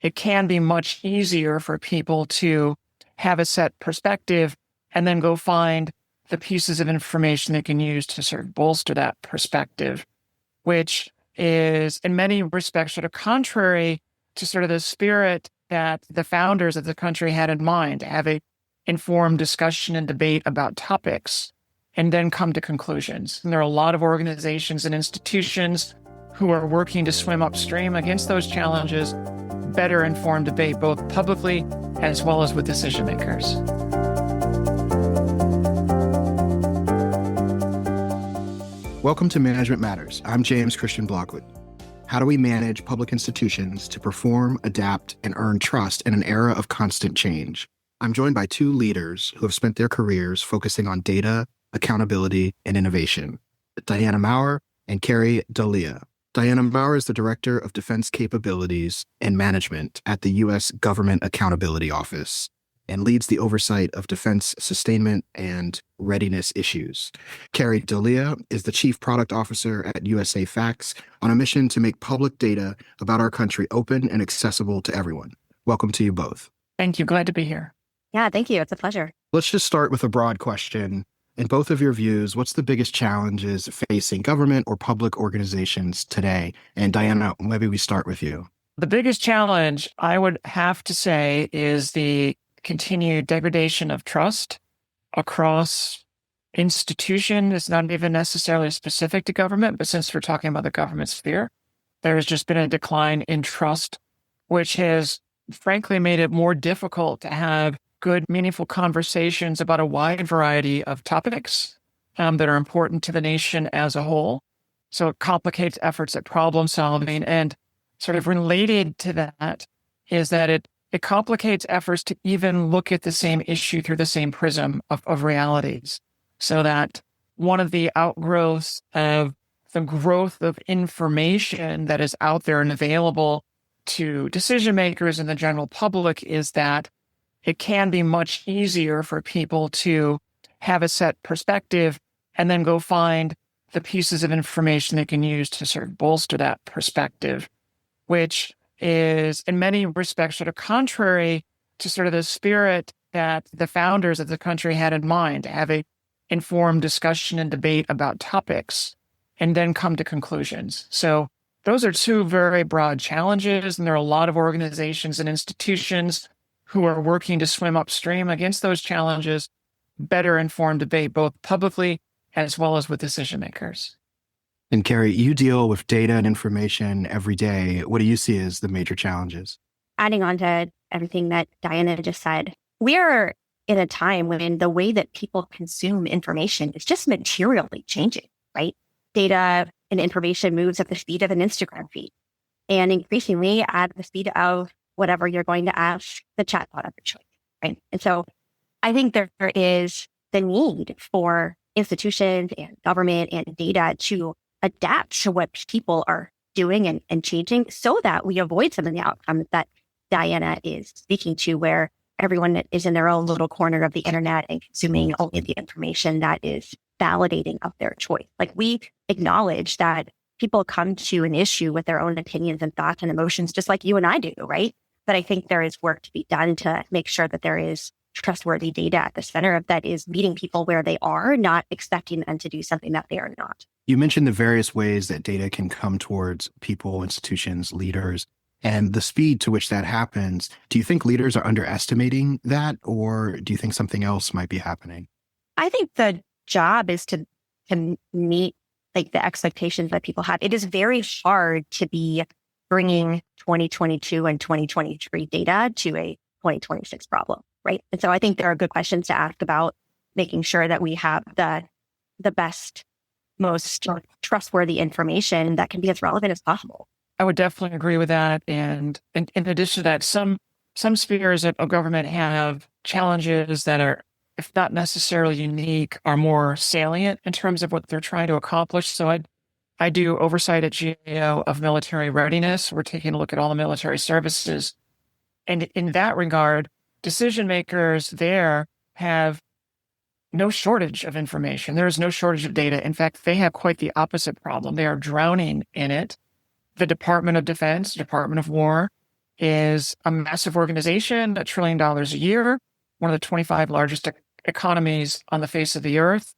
it can be much easier for people to have a set perspective and then go find the pieces of information they can use to sort of bolster that perspective, which is in many respects sort of contrary to sort of the spirit that the founders of the country had in mind, to have a informed discussion and debate about topics and then come to conclusions. And there are a lot of organizations and institutions who are working to swim upstream against those challenges, better informed debate, both publicly as well as with decision makers. Welcome to Management Matters. I'm James-Christian Blockwood. How do we manage public institutions to perform, adapt, and earn trust in an era of constant change? I'm joined by two leaders who have spent their careers focusing on data, accountability, and innovation, Diana Maurer and Kari D'Elia. Diana Maurer is the Director of Defense Capabilities and Management at the U.S. Government Accountability Office and leads the oversight of defense sustainment and readiness issues. Kari D'Elia is the Chief Product Officer at USAFacts on a mission to make public data about our country open and accessible to everyone. Welcome to you both. Thank you. Glad to be here. Yeah, thank you. It's a pleasure. Let's just start with a broad question. In both of your views, what's the biggest challenges facing government or public organizations today? And Diana, maybe we start with you. The biggest challenge, I would have to say, is the continued degradation of trust across institutions. It's not even necessarily specific to government, but since we're talking about the government sphere, there has just been a decline in trust, which has frankly made it more difficult to have good, meaningful conversations about a wide variety of topics that are important to the nation as a whole. So it complicates efforts at problem solving. And sort of related to that is that it complicates efforts to even look at the same issue through the same prism of realities. So that one of the outgrowths of the growth of information that is out there and available to decision makers and the general public is that it can be much easier for people to have a set perspective and then go find the pieces of information they can use to sort of bolster that perspective, which is in many respects sort of contrary to sort of the spirit that the founders of the country had in mind, to have a informed discussion and debate about topics and then come to conclusions. So those are two very broad challenges, and there are a lot of organizations and institutions who are working to swim upstream against those challenges, better informed debate, both publicly as well as with decision makers. And Kari, you deal with data and information every day. What do you see as the major challenges? Adding on to everything that Diana just said, we are in a time when the way that people consume information is just materially changing, right? Data and information moves at the speed of an Instagram feed, and increasingly at the speed of whatever you're going to ask the chatbot of your choice, right? And so I think there is the need for institutions and government and data to adapt to what people are doing and changing so that we avoid some of the outcomes that Diana is speaking to, where everyone is in their own little corner of the internet and consuming only the information that is validating of their choice. Like, we acknowledge that people come to an issue with their own opinions and thoughts and emotions, just like you and I do, right? But I think there is work to be done to make sure that there is trustworthy data at the center of that is meeting people where they are, not expecting them to do something that they are not. You mentioned the various ways that data can come towards people, institutions, leaders, and the speed to which that happens. Do you think leaders are underestimating that, or do you think something else might be happening? I think the job is to meet like the expectations that people have. It is very hard to be bringing 2022 and 2023 data to a 2026 problem, right? And so I think there are good questions to ask about making sure that we have the best, most trustworthy information that can be as relevant as possible. I would definitely agree with that. And in addition to that, some spheres of government have challenges that are, if not necessarily unique, are more salient in terms of what they're trying to accomplish. So I do oversight at GAO of military readiness. We're taking a look at all the military services. And in that regard, decision makers there have no shortage of information. There is no shortage of data. In fact, they have quite the opposite problem. They are drowning in it. The Department of Defense, Department of War, is a massive organization, $1 trillion a year, one of the 25 largest economies on the face of the earth.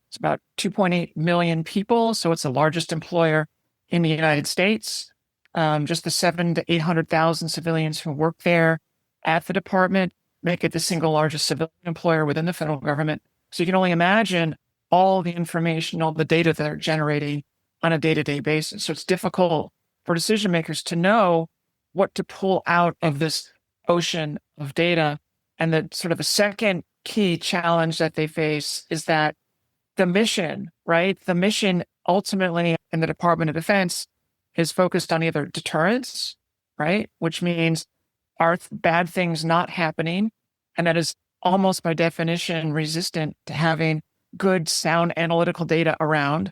It's about 2.8 million people, so it's the largest employer in the United States. Just the 700,000 to 800,000 civilians who work there at the department make it the single largest civilian employer within the federal government. So you can only imagine all the information, all the data that they're generating on a day-to-day basis. So it's difficult for decision makers to know what to pull out of this ocean of data. And the sort of a second key challenge that they face is that the mission, right? The mission ultimately in the Department of Defense is focused on either deterrence, right? Which means are bad things not happening? And that is almost by definition resistant to having good, sound analytical data around.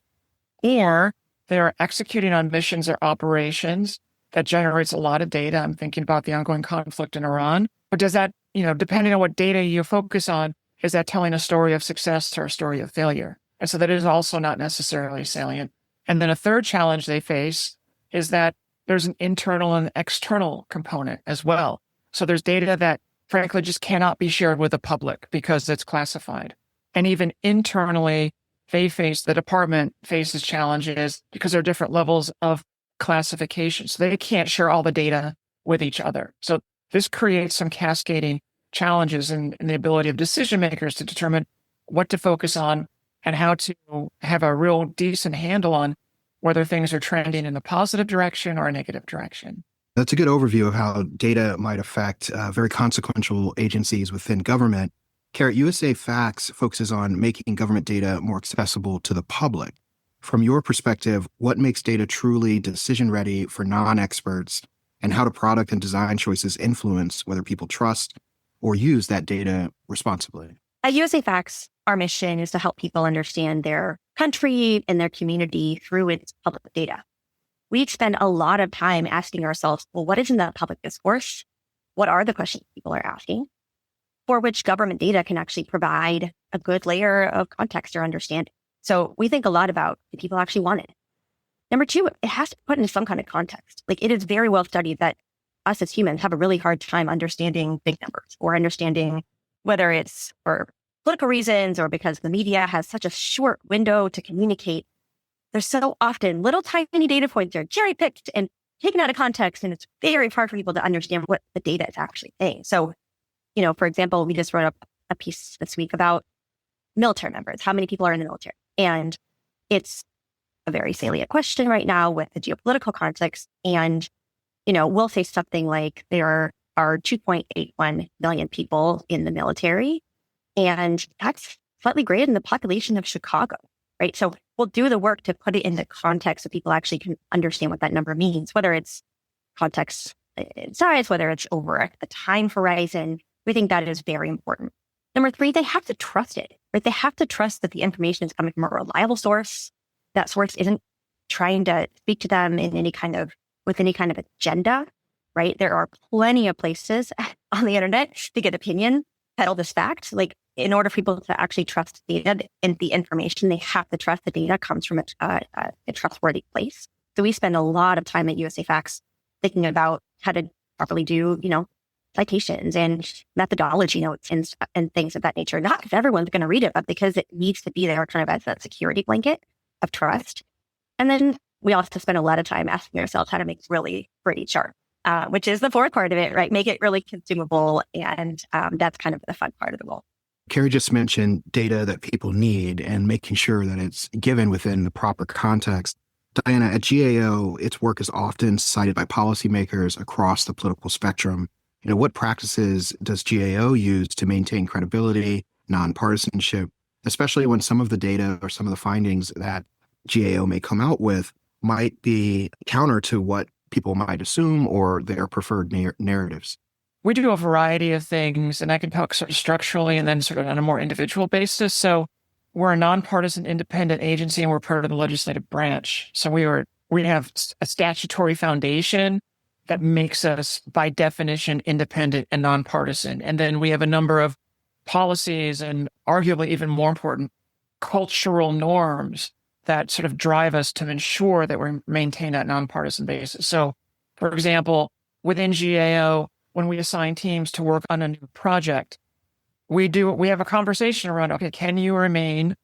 Or they are executing on missions or operations that generates a lot of data. I'm thinking about the ongoing conflict in Iran. But does that, depending on what data you focus on, is that telling a story of success or a story of failure? And so that is also not necessarily salient. And then a third challenge they face is that there's an internal and external component as well. So there's data that frankly just cannot be shared with the public because it's classified. And even internally, the department faces challenges because there are different levels of classification. So they can't share all the data with each other. So this creates some cascading challenges in the ability of decision makers to determine what to focus on and how to have a real decent handle on whether things are trending in a positive direction or a negative direction. That's a good overview of how data might affect very consequential agencies within government. Kari, USAFacts focuses on making government data more accessible to the public. From your perspective, what makes data truly decision-ready for non-experts, and how do product and design choices influence whether people trust or use that data responsibly? At USAFacts, our mission is to help people understand their country and their community through its public data. We spend a lot of time asking ourselves, well, what is in the public discourse? What are the questions people are asking? For which government data can actually provide a good layer of context or understanding. So we think a lot about do people actually want it? Number two, it has to be put into some kind of context. Like it is very well studied that us as humans have a really hard time understanding big numbers or understanding whether it's for political reasons or because the media has such a short window to communicate. There's so often little tiny data points are cherry picked and taken out of context, and it's very hard for people to understand what the data is actually saying. So, for example, we just wrote up a piece this week about military members. How many people are in the military? And it's a very salient question right now with the geopolitical context. And, we'll say something like there are 2.81 million people in the military, and that's slightly greater than the population of Chicago, right? So we'll do the work to put it into context so people actually can understand what that number means, whether it's context in size, whether it's over a time horizon. We think that is very important. Number three, they have to trust it, right? They have to trust that the information is coming from a reliable source. That source isn't trying to speak to them with any kind of agenda, right? There are plenty of places on the internet to get opinion, peddle this fact. Like in order for people to actually trust data and the information, they have to trust the data comes from a trustworthy place. So we spend a lot of time at USAFacts thinking about how to properly do, citations and methodology notes and things of that nature. Not because everyone's going to read it, but because it needs to be there kind of as that security blanket of trust. And then we also spend a lot of time asking ourselves how to make it really pretty sharp, which is the fourth part of it, right? Make it really consumable. And that's kind of the fun part of the role. Kari just mentioned data that people need and making sure that it's given within the proper context. Diana, at GAO, its work is often cited by policymakers across the political spectrum. What practices does GAO use to maintain credibility, nonpartisanship, especially when some of the data or some of the findings that GAO may come out with might be counter to what people might assume or their preferred narratives? We do a variety of things, and I can talk sort of structurally and then sort of on a more individual basis. So we're a nonpartisan independent agency, and we're part of the legislative branch. So we have a statutory foundation that makes us, by definition, independent and nonpartisan. And then we have a number of policies and arguably even more important, cultural norms that sort of drive us to ensure that we maintain that nonpartisan basis. So, for example, within GAO, when we assign teams to work on a new project, we have a conversation around, okay, can you remain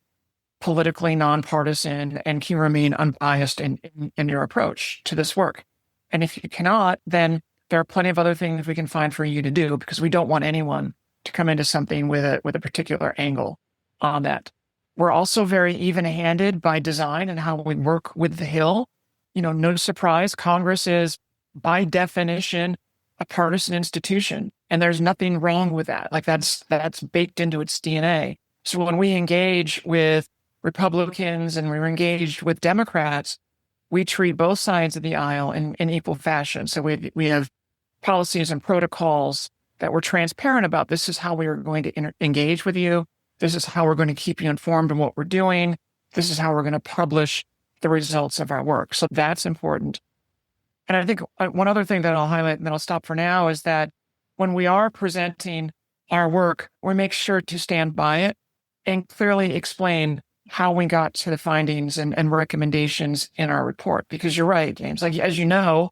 politically nonpartisan and can you remain unbiased in your approach to this work? And if you cannot, then there are plenty of other things we can find for you to do, because we don't want anyone to come into something with a particular angle on that. We're also very even-handed by design and how we work with the Hill. No surprise, Congress is by definition a partisan institution, and there's nothing wrong with that. Like that's baked into its DNA. So when we engage with Republicans and we're engaged with Democrats, we treat both sides of the aisle in equal fashion. So we have policies and protocols that we're transparent about. This is how we are going to engage with you. This is how we're going to keep you informed on what we're doing. This is how we're going to publish the results of our work. So that's important. And I think one other thing that I'll highlight, and then I'll stop for now, is that when we are presenting our work, we make sure to stand by it and clearly explain how we got to the findings and recommendations in our report. Because you're right, James, like, as you know,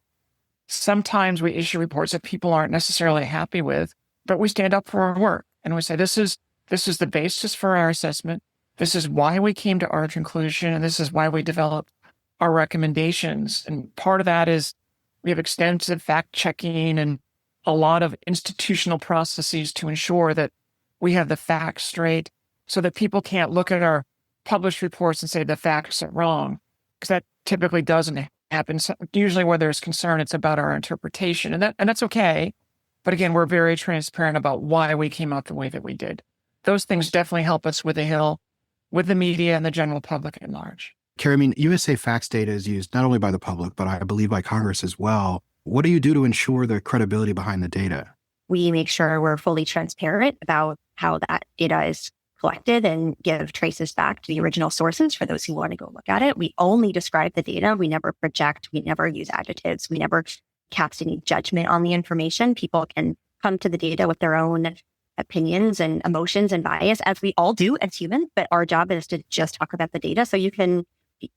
sometimes we issue reports that people aren't necessarily happy with, but we stand up for our work and we say, this is the basis for our assessment. This is why we came to our conclusion, and this is why we developed our recommendations. And part of that is we have extensive fact-checking and a lot of institutional processes to ensure that we have the facts straight so that people can't look at our published reports and say the facts are wrong, because that typically doesn't happen. So usually where there's concern, it's about our interpretation, and that's okay. But again, we're very transparent about why we came out the way that we did. Those things definitely help us with the Hill, with the media, and the general public at large. Kari, USAFacts data is used not only by the public, but I believe by Congress as well. What do you do to ensure the credibility behind the data? We make sure we're fully transparent about how that data is collected and give traces back to the original sources for those who want to go look at it. We only describe the data. We never project. We never use adjectives. We never cast any judgment on the information. People can come to the data with their own opinions and emotions and bias, as we all do as humans, but our job is to just talk about the data so you can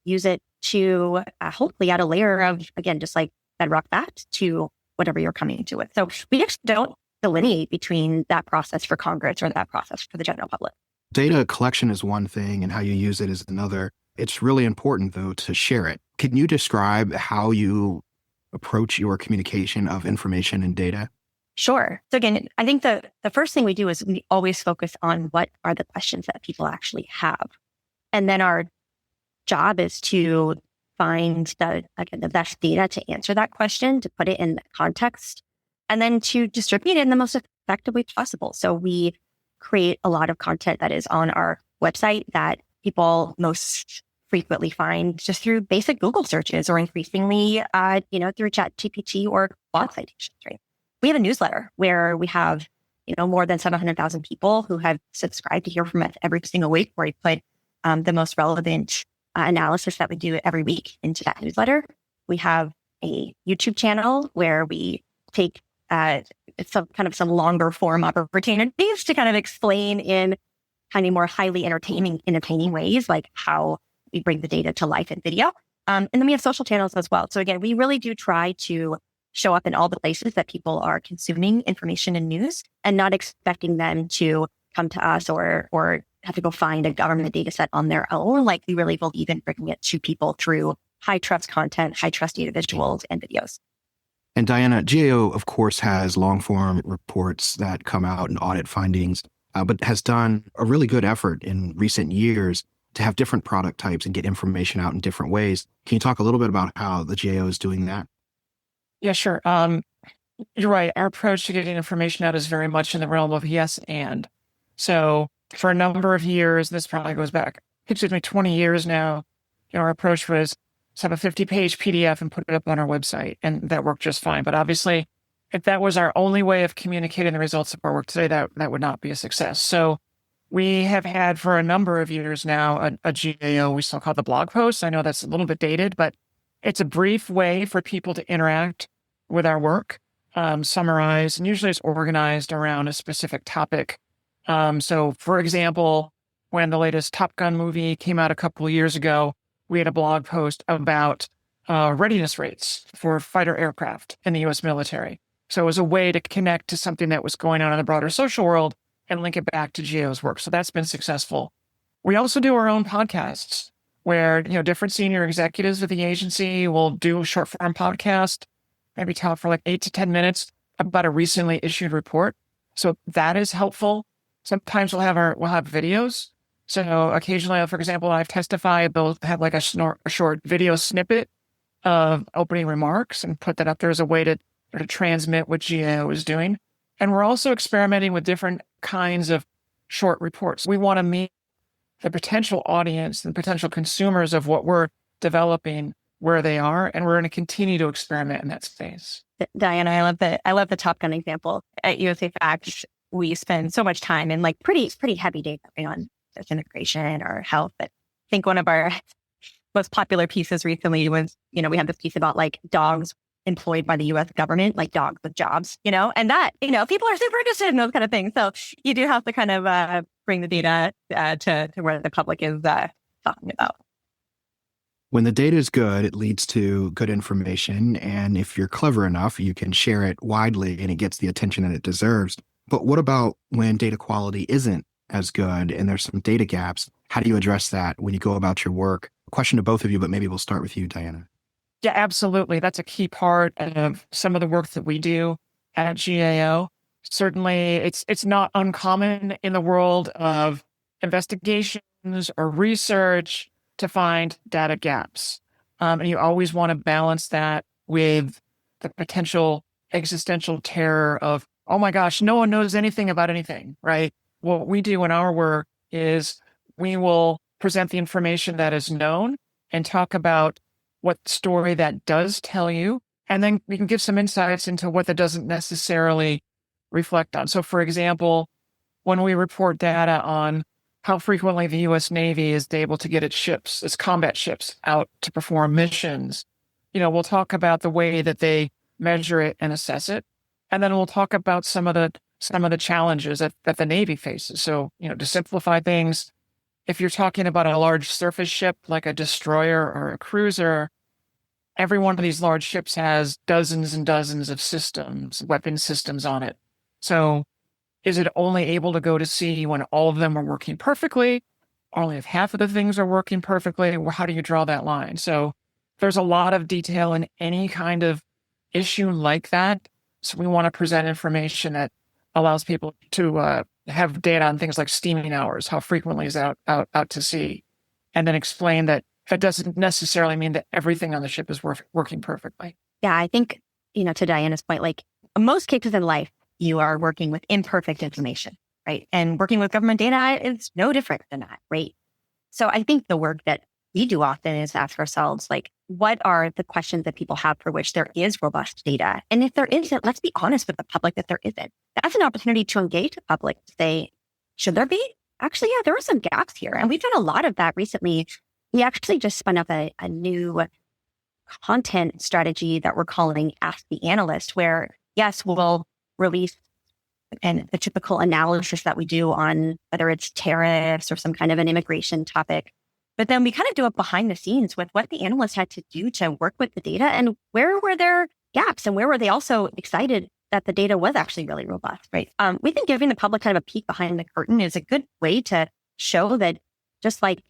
use it to hopefully add a layer of, again, just like bedrock fact to whatever you're coming to with. So we actually don't delineate between that process for Congress or that process for the general public. Data collection is one thing and how you use it is another. It's really important, though, to share it. Can you describe how you approach your communication of information and data? Sure. So again, I think the first thing we do is we always focus on what are the questions that people actually have. And then our job is to find the best data to answer that question, to put it in the context, and then to distribute it in the most effective way possible. So we create a lot of content that is on our website that people most frequently find just through basic Google searches or increasingly, through ChatGPT or blog citations, right? We have a newsletter where we have, more than 700,000 people who have subscribed to hear from us every single week, where we put the most relevant analysis that we do every week into that newsletter. We have a YouTube channel where we take some longer form opportunities to kind of explain in kind of more highly entertaining ways, like how we bring the data to life in video. And then we have social channels as well. So again, we really do try to show up in all the places that people are consuming information and news, and not expecting them to come to us or have to go find a government data set on their own. Like, we really believe in bringing it to people through high trust content, high trust data visuals and videos. And Diana, GAO, of course, has long form reports that come out and audit findings, but has done a really good effort in recent years to have different product types and get information out in different ways. Can you talk a little bit about how the GAO is doing that? Yeah, sure. You're right. Our approach to getting information out is very much in the realm of yes and. So for a number of years, this probably goes back, 20 years now, our approach was to have a 50-page PDF and put it up on our website, and that worked just fine. But obviously, if that was our only way of communicating the results of our work today, that would not be a success. So we have had for a number of years now a GAO we still call the blog post. I know that's a little bit dated, but it's a brief way for people to interact with our work, summarize, and usually it's organized around a specific topic. So for example, when the latest Top Gun movie came out a couple of years ago, we had a blog post about readiness rates for fighter aircraft in the U.S. military. So it was a way to connect to something that was going on in the broader social world and link it back to GAO's work. So that's been successful. We also do our own podcasts where, different senior executives of the agency will do a short form podcast, maybe talk for like 8 to 10 minutes about a recently issued report. So that is helpful. Sometimes we'll have videos. So occasionally, for example, I've testified, they'll have like a short video snippet of opening remarks and put that up there as a way to transmit what GAO is doing. And we're also experimenting with different kinds of short reports. We want to meet the potential audience and potential consumers of what we're developing where they are, and we're going to continue to experiment in that space. Diana, I love the Top Gun example. At USAFacts, we spend so much time in like pretty heavy data on this integration or health. But I think one of our most popular pieces recently was, we had this piece about like dogs employed by the U.S. government, like dogs with jobs, and that, people are super interested in those kind of things. So you do have to kind of bring the data to where the public is talking about. When the data is good, it leads to good information. And if you're clever enough, you can share it widely and it gets the attention that it deserves. But what about when data quality isn't as good and there's some data gaps? How do you address that when you go about your work? Question to both of you, but maybe we'll start with you, Diana. Yeah, absolutely. That's a key part of some of the work that we do at GAO. Certainly, it's not uncommon in the world of investigations or research to find data gaps. And you always want to balance that with the potential existential terror of, oh my gosh, no one knows anything about anything, right? What we do in our work is we will present the information that is known and talk about what story that does tell you. And then we can give some insights into what that doesn't necessarily reflect on. So for example, when we report data on how frequently the U.S. Navy is able to get its combat ships out to perform missions, we'll talk about the way that they measure it and assess it. And then we'll talk about some of the challenges that the Navy faces. So, to simplify things, if you're talking about a large surface ship like a destroyer or a cruiser, every one of these large ships has dozens and dozens of systems, weapon systems on it. So is it only able to go to sea when all of them are working perfectly? Only if half of the things are working perfectly? Well, how do you draw that line? So there's a lot of detail in any kind of issue like that. So we want to present information that allows people to have data on things like steaming hours, how frequently is out to sea, and then explain that doesn't necessarily mean that everything on the ship is working perfectly. Yeah, I think, to Diana's point, like in most cases in life, you are working with imperfect information, right? And working with government data is no different than that, right? So I think the work that we do often is ask ourselves, like, what are the questions that people have for which there is robust data? And if there isn't, let's be honest with the public that there isn't. That's an opportunity to engage the public to say, should there be? Actually, yeah, there are some gaps here. And we've done a lot of that recently. We actually just spun up a new content strategy that we're calling Ask the Analyst, where, yes, we'll release and the typical analysis that we do on whether it's tariffs or some kind of an immigration topic. But then we kind of do it behind the scenes with what the analysts had to do to work with the data and where were there gaps and where were they also excited that the data was actually really robust, right? We think giving the public kind of a peek behind the curtain is a good way to show that just like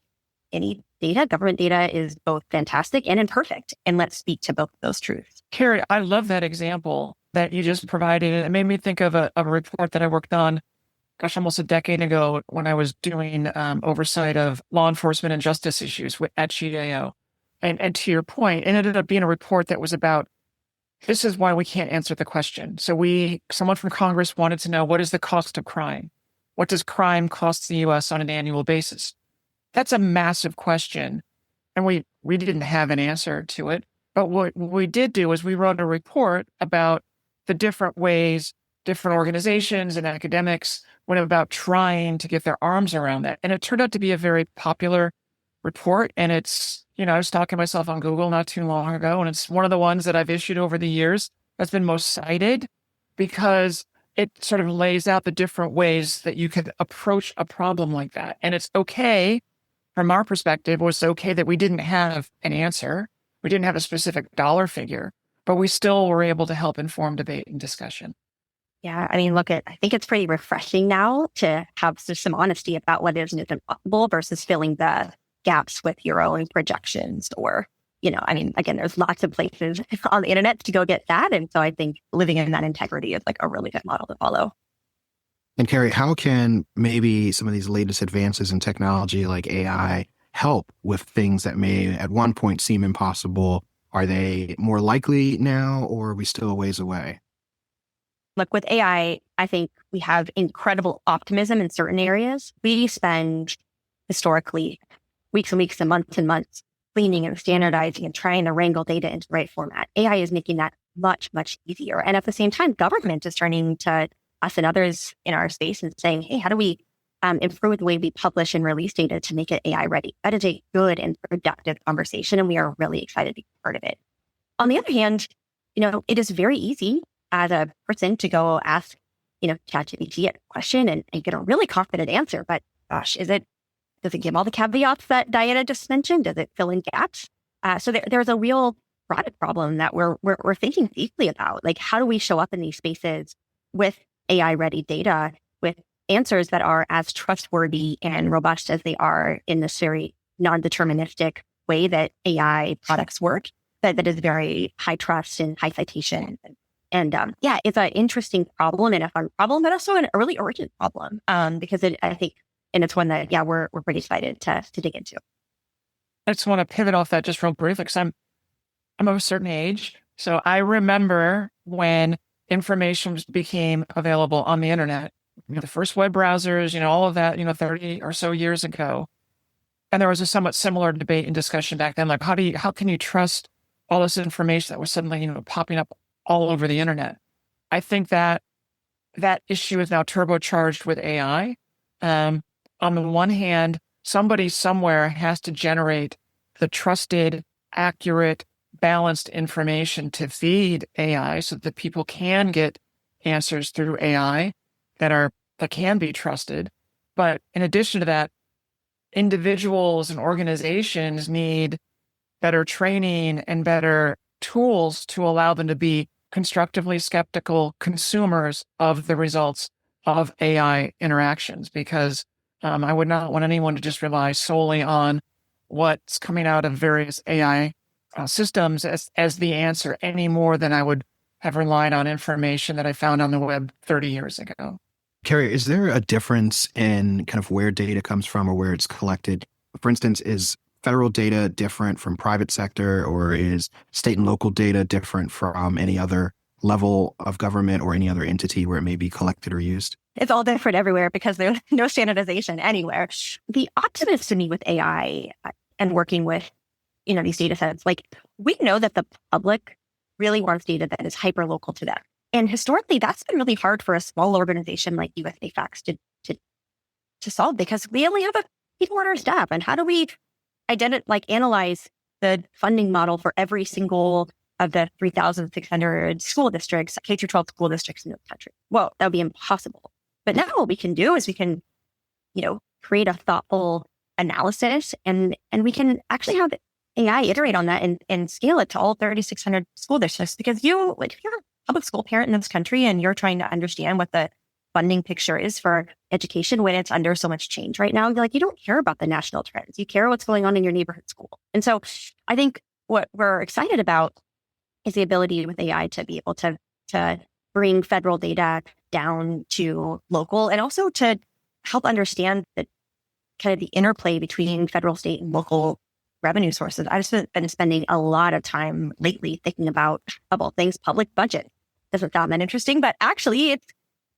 any data, government data is both fantastic and imperfect. And let's speak to both of those truths. Kari, I love that example that you just provided. It made me think of a report that I worked on, almost a decade ago when I was doing oversight of law enforcement and justice issues at GAO. And to your point, it ended up being a report that was about, this is why we can't answer the question. So someone from Congress wanted to know, what is the cost of crime? What does crime cost the U.S. on an annual basis? That's a massive question. And we didn't have an answer to it. But what we did do is we wrote a report about the different ways different organizations and academics went about trying to get their arms around that. And it turned out to be a very popular report. And it's, I was talking to myself on Google not too long ago, and it's one of the ones that I've issued over the years that's been most cited because it sort of lays out the different ways that you could approach a problem like that. And it's okay, from our perspective, it was okay that we didn't have an answer. We didn't have a specific dollar figure, but we still were able to help inform debate and discussion. Yeah, I mean, I think it's pretty refreshing now to have some honesty about what is and isn't possible versus filling the gaps with your own projections or, I mean, again, there's lots of places on the internet to go get that. And so I think living in that integrity is like a really good model to follow. And Kari, how can maybe some of these latest advances in technology like AI help with things that may at one point seem impossible? Are they more likely now, or are we still a ways away? Look, with AI, I think we have incredible optimism in certain areas. We spend historically weeks and weeks and months cleaning and standardizing and trying to wrangle data into the right format. AI is making that much, much easier. And at the same time, government is turning to us and others in our space and saying, hey, how do we improve the way we publish and release data to make it AI ready? That is a good and productive conversation, and we are really excited to be part of it. On the other hand, it is very easy as a person to go ask, ChatGPT a question and get a really confident answer. But gosh, does it give all the caveats that Diana just mentioned? Does it fill in gaps? So there's a real product problem that we're thinking deeply about. Like, how do we show up in these spaces with AI ready data, with answers that are as trustworthy and robust as they are in this very non-deterministic way that AI products work, that is very high trust and high citation. And it's an interesting problem and a fun problem, but also a really urgent problem because I think it's one that, we're pretty excited to dig into. I just want to pivot off that just real briefly because I'm of a certain age. So I remember when information became available on the internet, the first web browsers, all of that, 30 or so years ago. And there was a somewhat similar debate and discussion back then. Like, how can you trust all this information that was suddenly, popping up all over the internet? I think that issue is now turbocharged with AI. On the one hand, somebody somewhere has to generate the trusted, accurate, balanced information to feed AI so that people can get answers through AI that can be trusted. But in addition to that, individuals and organizations need better training and better tools to allow them to be constructively skeptical consumers of the results of AI interactions, because I would not want anyone to just rely solely on what's coming out of various AI systems as the answer any more than I would have relied on information that I found on the web 30 years ago. Kari, is there a difference in kind of where data comes from or where it's collected? For instance, is federal data different from private sector, or is state and local data different from any other level of government or any other entity where it may be collected or used? It's all different everywhere because there's no standardization anywhere. The optimist to me with AI and working with, these data sets, like, we know that the public really wants data that is hyper local to them. And historically, that's been really hard for a small organization like USAFacts to solve, because we only have a people on our staff. And how do we analyze the funding model for every single of the 3,600 school districts, K-12 school districts in the country? Well, that would be impossible. But now what we can do is we can, create a thoughtful analysis and we can actually have AI iterate on that and scale it to all 3,600 school districts. Because if you're a public school parent in this country and you're trying to understand what the funding picture is for education when it's under so much change right now, you don't care about the national trends. You care what's going on in your neighborhood school. And so I think what we're excited about is the ability with AI to be able to bring federal data down to local, and also to help understand the kind of the interplay between federal, state, and local revenue sources. I've been spending a lot of time lately thinking about things. Public budget doesn't sound that interesting, but actually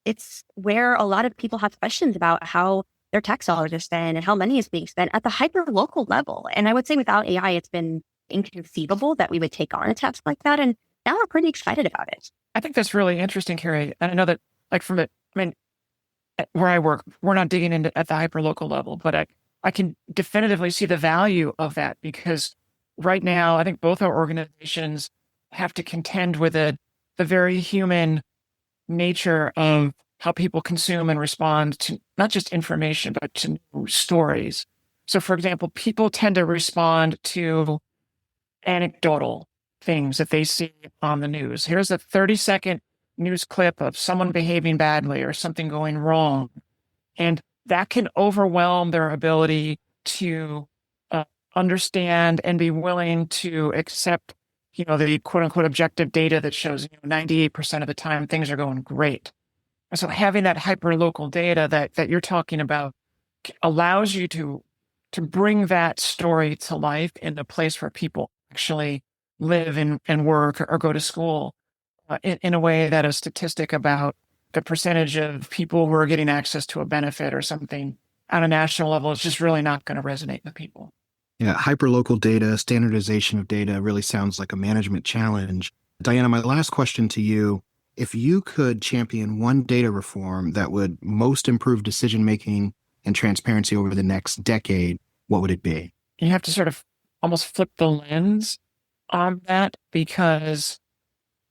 it's where a lot of people have questions about how their tax dollars are spent and how money is being spent at the hyper local level. And I would say without AI, it's been inconceivable that we would take on a task like that. And now we're pretty excited about it. I think that's really interesting, Kari. And I know that, where I work, we're not digging into at the hyper local level, but I can definitively see the value of that, because right now, I think both our organizations have to contend with the very human nature of how people consume and respond to not just information, but to stories. So, for example, people tend to respond to anecdotal things that they see on the news. Here's a 30-second news clip of someone behaving badly or something going wrong. And that can overwhelm their ability to understand and be willing to accept, the quote unquote objective data that shows 98% of the time things are going great. So having that hyper-local data that you're talking about allows you to bring that story to life in the place where people actually live and work or go to school in a way that a statistic about the percentage of people who are getting access to a benefit or something on a national level is just really not going to resonate with people. Yeah, hyperlocal data, standardization of data really sounds like a management challenge. Diana, my last question to you, if you could champion one data reform that would most improve decision-making and transparency over the next decade, what would it be? You have to sort of almost flip the lens on that, because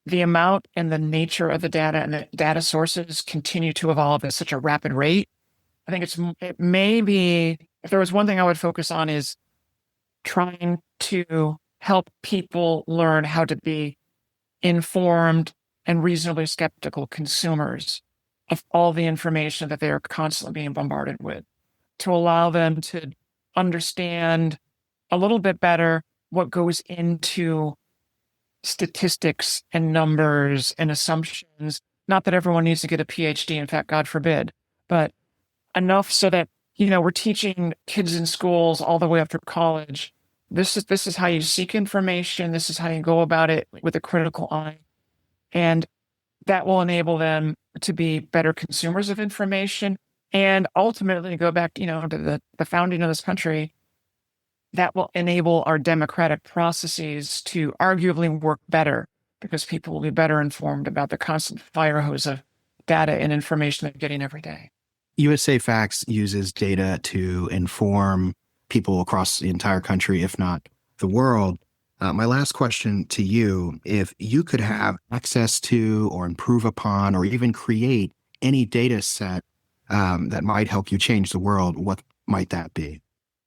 the amount and the nature of the data and the data sources continue to evolve at such a rapid rate. I think it may be, if there was one thing I would focus on, is trying to help people learn how to be informed and reasonably skeptical consumers of all the information that they are constantly being bombarded with, to allow them to understand a little bit better what goes into statistics and numbers and assumptions. Not that everyone needs to get a PhD, in fact, God forbid, but enough so that, we're teaching kids in schools all the way up through college. This is how you seek information. This is how you go about it with a critical eye. And that will enable them to be better consumers of information. And ultimately, go back, to the founding of this country, that will enable our democratic processes to arguably work better, because people will be better informed about the constant fire hose of data and information they're getting every day. USAFacts uses data to inform people across the entire country, if not the world. My last question to you, if you could have access to or improve upon or even create any data set that might help you change the world, what might that be?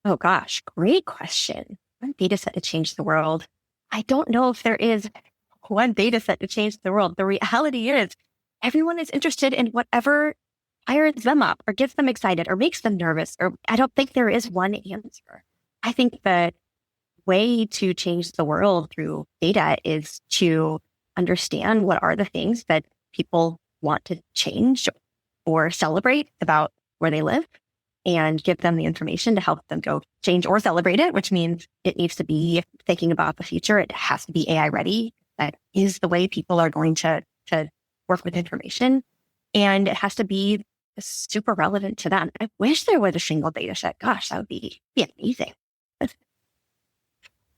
Oh gosh, great question. One data set to change the world. I don't know if there is one data set to change the world. The reality is everyone is interested in whatever fires them up or gets them excited or makes them nervous. Or I don't think there is one answer. I think the way to change the world through data is to understand what are the things that people want to change or celebrate about where they live, and give them the information to help them go change or celebrate it, which means it needs to be thinking about the future. It has to be AI ready. That is the way people are going to work with information. And it has to be super relevant to them. I wish there was a single data set. Gosh, that would be amazing.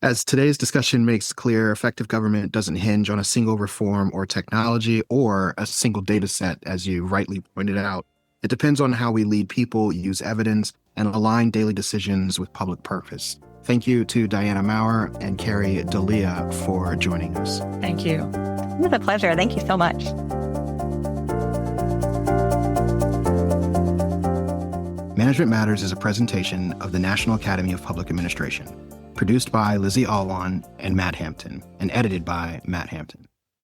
As today's discussion makes clear, effective government doesn't hinge on a single reform or technology or a single data set, as you rightly pointed out. It depends on how we lead people, use evidence, and align daily decisions with public purpose. Thank you to Diana Maurer and Kari D'Elia for joining us. Thank you. It was a pleasure. Thank you so much. Management Matters is a presentation of the National Academy of Public Administration, produced by Lizzie, Alwan, and Matt Hampton, and edited by Matt Hampton.